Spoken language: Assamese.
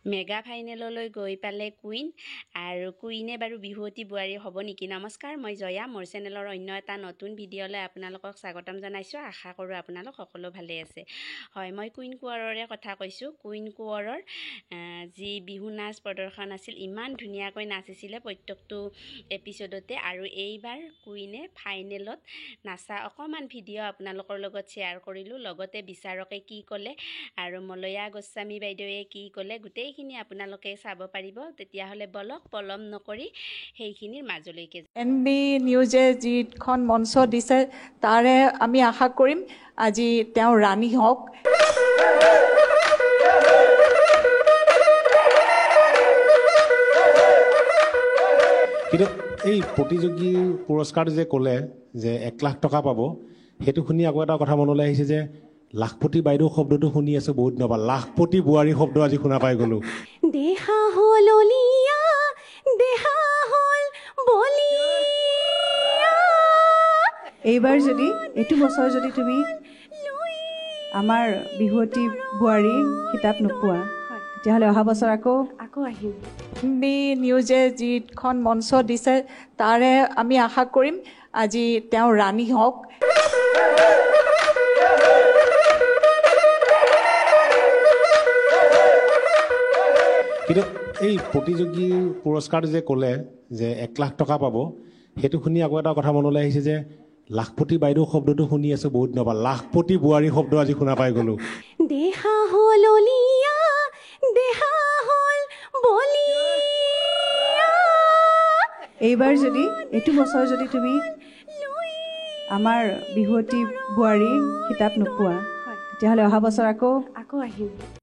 মেগা ফাইনেললৈ গৈ পালে কুইন আৰু কুইনে বাৰু বিহুৱতী বোৱাৰী হ'ব নেকি? নমস্কাৰ, মই জয়া। মোৰ চেনেলৰ অন্য এটা নতুন ভিডিঅ'লৈ আপোনালোকক স্বাগতম জনাইছোঁ। আশা কৰোঁ আপোনালোক সকলো ভালে আছে। হয়, মই কুইন কোঁৱৰৰে কথা কৈছোঁ। কুইন কোঁৱৰৰ যি বিহু নাচ প্ৰদৰ্শন আছিল, ইমান ধুনীয়াকৈ নাচিছিলে প্ৰত্যেকটো এপিছ'ডতে। আৰু এইবাৰ কুইনে ফাইনেলত নাচা অকণমান ভিডিঅ' আপোনালোকৰ লগত শ্বেয়াৰ কৰিলোঁ। লগতে বিচাৰকে কি ক'লে আৰু মলয়া গোস্বামী বাইদেৱে কি ক'লে গোটেইখিনি আপোনালোকে চাব পাৰিব। তেতিয়াহ'লে বলক পলম নকৰি সেইখিনিৰ মাজলৈকে NB নিউজে যিখন মঞ্চ দিছে তাৰে আমি আশা কৰিম আজি তেওঁ ৰাণী হওক। কিন্তু এই প্ৰতিযোগী পুৰস্কাৰটো যে ক'লে যে 1 লাখ টকা পাব, সেইটো শুনি আকৌ এটা কথা মনলৈ আহিছে যে লাখপতি বাইদেউ শব্দটো শুনি আছোঁ বহুত দিনৰ পৰা, লাখপতি বোৱাৰী শব্দ আজি শুনা পাই গ'লোঁ। দেহা হল অলিয়া, দেহা হল বলিয়া। এইবাৰ যদি এইটো বছৰ যদি তুমি আমাৰ বিহুৱতী বোৱাৰী খিতাপ নোপোৱা, তেতিয়াহ'লে অহা বছৰ আকৌ আহিম। NB নিউজে যিখন মঞ্চ দিছে তাৰে আমি আশা কৰিম আজি তেওঁ ৰাণী হওক। কিন্তু এই প্ৰতিযোগী পুৰস্কাৰটো যে ক'লে যে 1 লাখ টকা পাব, সেইটো শুনি আকৌ এটা কথা মনলৈ আহিছে যে লাখপতি বাইদেউ শব্দটো শুনি আছোঁ বহুত দিনৰ পৰা, লাখপতি বোৱাৰী শব্দ আজি শুনা পাই গ'লোঁ। দেহা হল অলিয়া, দেহা হল বলিয়া। এইবাৰ যদি এইটো বছৰ যদি তুমি আমাৰ বিহুৱতী বোৱাৰী খিতাপ নোপোৱা, তেতিয়াহ'লে অহা বছৰ আকৌ আহিম।